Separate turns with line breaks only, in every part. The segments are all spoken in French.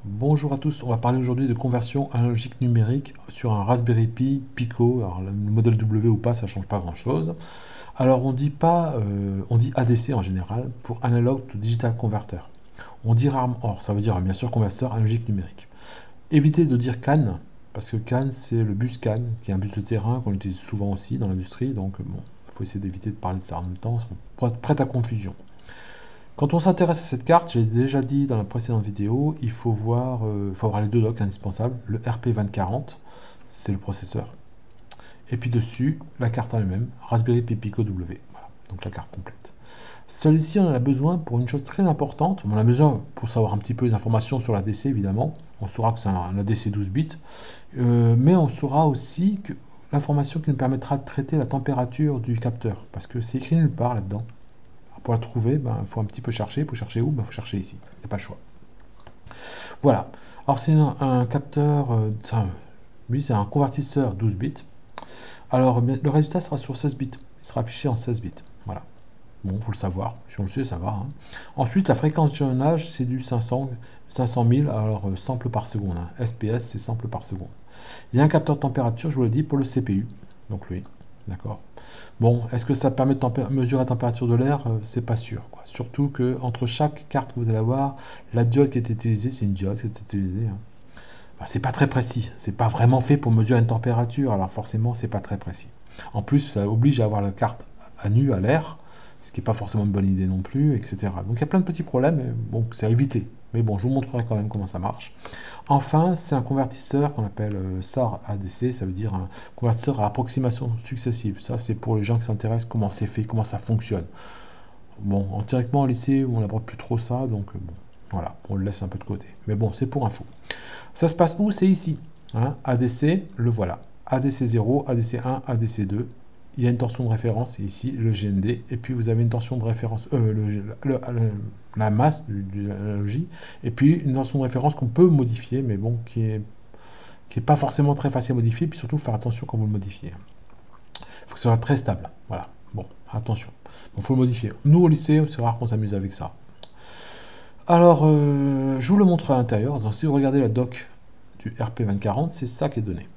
Bonjour à tous, on va parler aujourd'hui de conversion analogique numérique sur un Raspberry Pi Pico. Alors le modèle W ou pas, ça change pas grand chose. Alors on dit pas, on dit ADC en général pour Analog to Digital Converter. On dit rarement, or ça veut dire bien sûr converteur analogique numérique. Évitez de dire CAN, parce que CAN c'est le bus CAN, qui est un bus de terrain qu'on utilise souvent aussi dans l'industrie, donc bon, il faut essayer d'éviter de parler de ça en même temps, pour être prêt à confusion. Quand on s'intéresse à cette carte, j'ai déjà dit dans la précédente vidéo, il faut voir les deux docks indispensables. Le RP2040, c'est le processeur. Et puis dessus, la carte en elle-même, Raspberry Pi Pico W. Voilà, donc la carte complète. Celui-ci, on en a besoin pour une chose très importante. On en a besoin pour savoir un petit peu les informations sur l'ADC, évidemment. On saura que c'est un ADC 12 bits. Mais on saura aussi que l'information qui nous permettra de traiter la température du capteur. Parce que c'est écrit nulle part là-dedans. Pour la trouver, il faut un petit peu chercher. Pour chercher où? Il faut chercher ici. Il n'y a pas le choix. Voilà. Alors c'est un capteur, lui c'est un convertisseur 12 bits. Alors le résultat sera sur 16 bits. Il sera affiché en 16 bits. Voilà. Bon, il faut le savoir. Si on le sait, ça va. Hein. Ensuite, la fréquence d'échantillonnage, c'est du 500 000, alors samples par seconde. Hein. SPS, c'est samples par seconde. Il y a un capteur de température, je vous l'ai dit, pour le CPU. Donc lui. D'accord. Bon, est-ce que ça permet de mesurer la température de l'air? C'est pas sûr. Quoi. Surtout que entre chaque carte que vous allez avoir, la diode qui est utilisée, c'est une diode qui est utilisée. Hein. C'est pas très précis. C'est pas vraiment fait pour mesurer une température. Alors forcément, c'est pas très précis. En plus, ça oblige à avoir la carte à nu, à l'air, ce qui n'est pas forcément une bonne idée non plus, etc. Donc il y a plein de petits problèmes. Mais bon, c'est à éviter. Mais bon, je vous montrerai quand même comment ça marche. Enfin, c'est un convertisseur qu'on appelle SAR ADC, ça veut dire un convertisseur à approximation successive. Ça, c'est pour les gens qui s'intéressent comment c'est fait, comment ça fonctionne. Bon, directement au lycée, on n'aborde plus trop ça, donc bon, voilà, on le laisse un peu de côté. Mais bon, c'est pour info. Ça se passe où? C'est ici. Hein, ADC, le voilà. ADC 0, ADC 1, ADC 2. Il y a une tension de référence, c'est ici le GND, et puis vous avez une tension de référence, la masse de l'analogie, et puis une tension de référence qu'on peut modifier, mais bon, qui est pas forcément très facile à modifier, puis surtout faire attention quand vous le modifiez. Il faut que ce soit très stable, voilà, bon, attention, il faut le modifier. Nous au lycée, c'est rare qu'on s'amuse avec ça. Alors, je vous le montre à l'intérieur, donc si vous regardez la doc du RP2040, c'est ça qui est donné.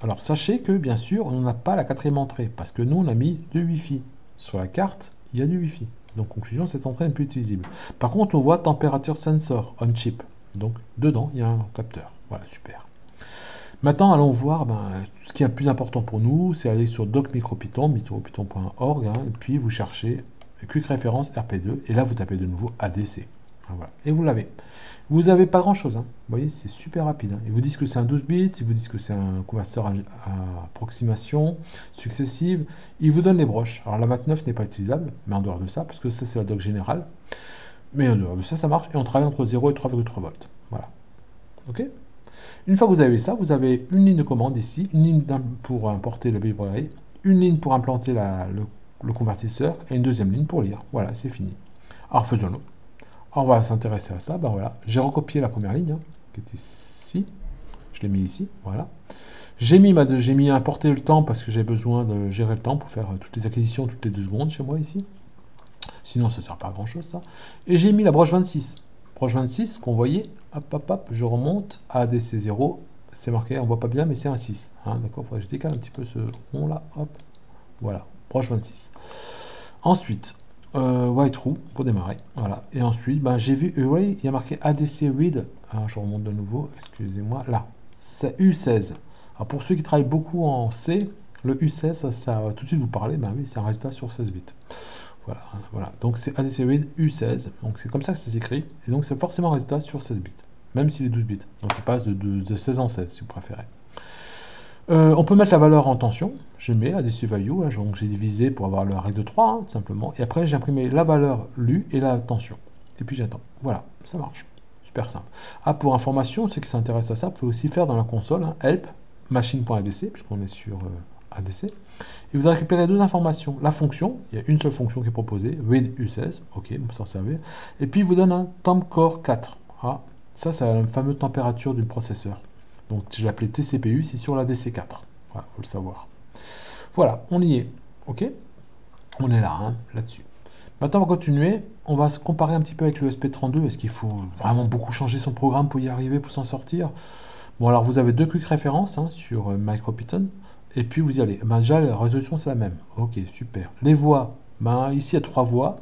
Alors sachez que bien sûr on n'a pas la quatrième entrée parce que nous on a mis du Wi-Fi. Sur la carte il y a du Wi-Fi. Donc conclusion, cette entrée n'est plus utilisable. Par contre on voit température sensor on chip. Donc dedans il y a un capteur. Voilà, super. Maintenant allons voir ce qui est le plus important pour nous, c'est aller sur docmicropython, micropython.org, et puis vous cherchez quick référence RP2 et là vous tapez de nouveau ADC. Voilà. Et vous l'avez. Vous n'avez pas grand chose. Hein. Vous voyez, c'est super rapide. Hein. Ils vous disent que c'est un 12 bits, ils vous disent que c'est un convertisseur à approximation successive. Ils vous donnent les broches. Alors la 29 n'est pas utilisable, mais en dehors de ça, parce que ça c'est la doc générale. Mais en dehors de ça, ça marche. Et on travaille entre 0 et 3,3 volts. Voilà. OK? Une fois que vous avez ça, vous avez une ligne de commande ici, une ligne pour importer le librairie, une ligne pour implanter le convertisseur et une deuxième ligne pour lire. Voilà, c'est fini. Alors faisons-le. On va s'intéresser à ça. Ben voilà, j'ai recopié la première ligne, hein, qui est ici. Je l'ai mis ici, voilà. J'ai mis importer le temps parce que j'ai besoin de gérer le temps pour faire toutes les acquisitions toutes les 2 secondes chez moi ici. Sinon, ça ne sert pas à grand chose, ça. Et j'ai mis la broche 26. Broche 26, qu'on voyait, hop, hop, hop, je remonte à ADC0. C'est marqué, on ne voit pas bien, mais c'est un 6. Hein, d'accord, il faudrait que je décale un petit peu ce rond là, hop. Voilà, broche 26. Ensuite, white roux pour démarrer, voilà. Et ensuite, j'ai vu, oui, il y a marqué ADC read. Alors, je remonte de nouveau, excusez-moi, là, c'est U16. Alors, pour ceux qui travaillent beaucoup en C, le U16, ça va tout de suite vous parler, oui, c'est un résultat sur 16 bits. Voilà, voilà. Donc c'est ADC read U16, donc c'est comme ça que ça s'écrit, et donc c'est forcément un résultat sur 16 bits, même s'il est 12 bits. Donc il passe de 16 en 16, si vous préférez. On peut mettre la valeur en tension, je mets ADC value, hein, donc j'ai divisé pour avoir la règle de 3, hein, tout simplement, et après j'ai imprimé la valeur lue et la tension, et puis j'attends. Voilà, ça marche, super simple. Ah, pour information, ceux qui s'intéressent à ça, vous pouvez aussi faire dans la console, hein, help, machine.adc, puisqu'on est sur ADC, et vous récupérez 2 informations, la fonction, il y a une seule fonction qui est proposée, read U16, ok, on peut s'en servir, et puis il vous donne un tempcore 4, ah, ça c'est la fameuse température du processeur. Donc je l'ai appelé TCPU, c'est sur la DC4. Voilà, faut le savoir. Voilà, on y est. Ok? On est là, hein, là-dessus. Maintenant, on va continuer. On va se comparer un petit peu avec le SP32. Est-ce qu'il faut vraiment beaucoup changer son programme pour y arriver, pour s'en sortir? Bon, alors vous avez deux quick références hein, sur MicroPython. Et puis vous y allez. Ben, déjà, la résolution, c'est la même. Ok, super. Les voix. Ben, ici, il y a trois voix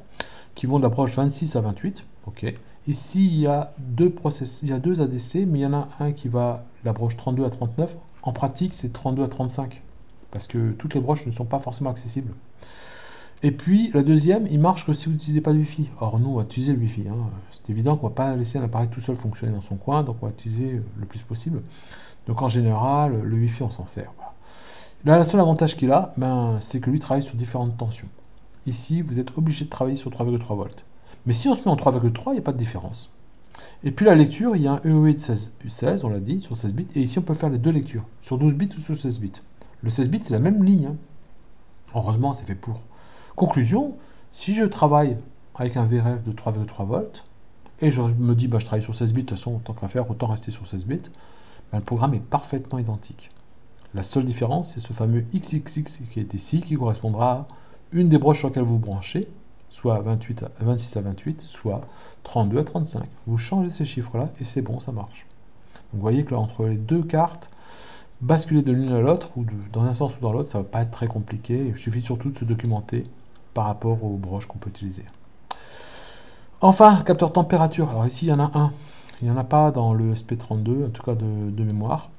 qui vont de l'approche 26 à 28. Ok. Ici, il y a il y a deux ADC, mais il y en a un qui va de la broche 32 à 39. En pratique, c'est 32 à 35. Parce que toutes les broches ne sont pas forcément accessibles. Et puis, la deuxième, il marche que si vous n'utilisez pas de Wi-Fi. Or, nous, on va utiliser le Wi-Fi. Hein. C'est évident qu'on ne va pas laisser un appareil tout seul fonctionner dans son coin, donc on va utiliser le plus possible. Donc, en général, le Wi-Fi, on s'en sert. Voilà. Là, le seul avantage qu'il a, ben, c'est que lui travaille sur différentes tensions. Ici, vous êtes obligé de travailler sur 3,3 volts. Mais si on se met en 3,3, il n'y a pas de différence. Et puis la lecture, il y a un EEE de 16, on l'a dit, sur 16 bits. Et ici, on peut faire les deux lectures, sur 12 bits ou sur 16 bits. Le 16 bits, c'est la même ligne. Hein. Heureusement, c'est fait pour. Conclusion, si je travaille avec un VRF de 3,3 volts, et je me dis, bah, je travaille sur 16 bits, de toute façon, tant qu'à faire, autant rester sur 16 bits, ben, le programme est parfaitement identique. La seule différence, c'est ce fameux XXX qui est ici, qui correspondra à une des broches sur lesquelles vous branchez, soit 26 à 28, soit 32 à 35. Vous changez ces chiffres-là, et c'est bon, ça marche. Donc vous voyez que là, entre les deux cartes, basculer de l'une à l'autre, ou dans un sens ou dans l'autre, ça ne va pas être très compliqué. Il suffit surtout de se documenter par rapport aux broches qu'on peut utiliser. Enfin, capteur température. Alors ici, il y en a un. Il n'y en a pas dans le SP32, en tout cas de mémoire.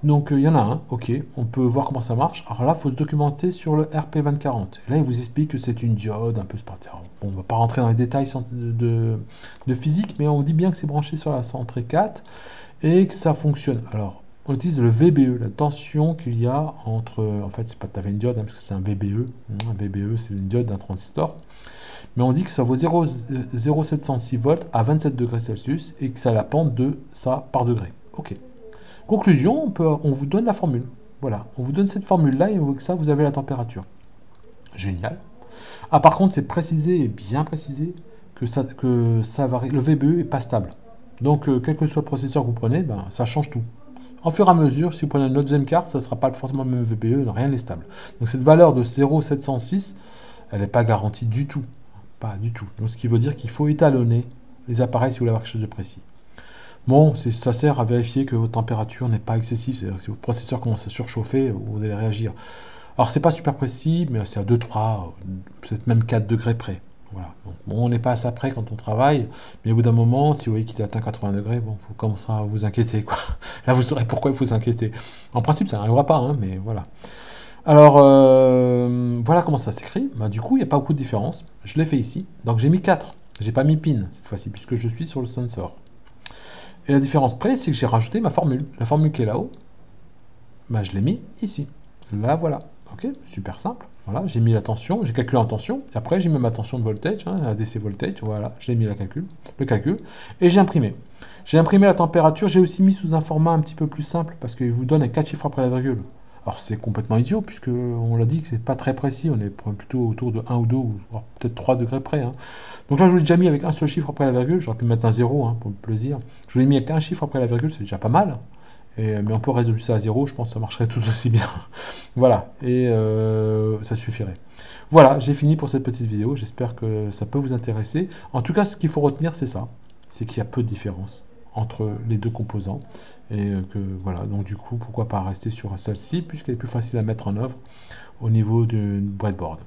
Donc il y en a un, ok, on peut voir comment ça marche. Alors là, il faut se documenter sur le RP2040. Et là, il vous explique que c'est une diode un peu spartiate. Bon, on ne va pas rentrer dans les détails de physique, mais on vous dit bien que c'est branché sur la centrée 4 et que ça fonctionne. Alors, on utilise le VBE, la tension qu'il y a entre... En fait, c'est pas tout à fait une diode, hein, parce que c'est un VBE. Un VBE, c'est une diode d'un transistor. Mais on dit que ça vaut 0,706 volts à 27 degrés Celsius et que ça a la pente de ça par degré. Ok. Conclusion, on vous donne la formule. Voilà, on vous donne cette formule-là et avec ça, vous avez la température. Génial. Ah, par contre, c'est précisé et bien précisé que ça varie. Le VBE n'est pas stable. Donc, quel que soit le processeur que vous prenez, ben, ça change tout. En fur et à mesure, si vous prenez une autre deuxième carte, ça ne sera pas forcément le même VBE, rien n'est stable. Donc, cette valeur de 0,706, elle n'est pas garantie du tout. Pas du tout. Donc, ce qui veut dire qu'il faut étalonner les appareils si vous voulez avoir quelque chose de précis. Bon, ça sert à vérifier que votre température n'est pas excessive. C'est-à-dire si votre processeur commence à surchauffer, vous allez réagir. Alors, c'est pas super précis, mais c'est à 2, 3, peut-être même 4 degrés près. Voilà. Donc, bon, on n'est pas à ça près quand on travaille, mais au bout d'un moment, si vous voyez qu'il atteint 80 degrés, bon, il faut commencer à vous inquiéter, quoi. Là, vous saurez pourquoi il faut s'inquiéter. En principe, ça n'arrivera pas, hein, mais voilà. Alors, voilà comment ça s'écrit. Bah, du coup, il n'y a pas beaucoup de différence. Je l'ai fait ici. Donc, j'ai mis 4. J'ai pas mis pin cette fois-ci, puisque je suis sur le sensor. Et la différence près, c'est que j'ai rajouté ma formule. La formule qui est là-haut, bah, je l'ai mis ici. Là, voilà. Ok, super simple. Voilà, j'ai mis la tension, j'ai calculé en tension, et après j'ai mis ma tension de voltage, hein, ADC voltage, voilà, j'ai mis le calcul, et j'ai imprimé. J'ai imprimé la température, j'ai aussi mis sous un format un petit peu plus simple, parce qu'il vous donne 4 chiffres après la virgule. Alors c'est complètement idiot, puisque on l'a dit que c'est pas très précis, on est plutôt autour de 1 ou 2, ou peut-être 3 degrés près. Hein. Donc là, je vous l'ai déjà mis avec un seul chiffre après la virgule, j'aurais pu mettre un 0, hein, pour le plaisir. Je vous l'ai mis avec un chiffre après la virgule, c'est déjà pas mal. Mais on peut résoudre ça à 0, je pense que ça marcherait tout aussi bien. Voilà, et ça suffirait. Voilà, j'ai fini pour cette petite vidéo, j'espère que ça peut vous intéresser. En tout cas, ce qu'il faut retenir, c'est ça, c'est qu'il y a peu de différence entre les deux composants, et que voilà, donc du coup, pourquoi pas rester sur celle-ci, puisqu'elle est plus facile à mettre en œuvre au niveau du breadboard.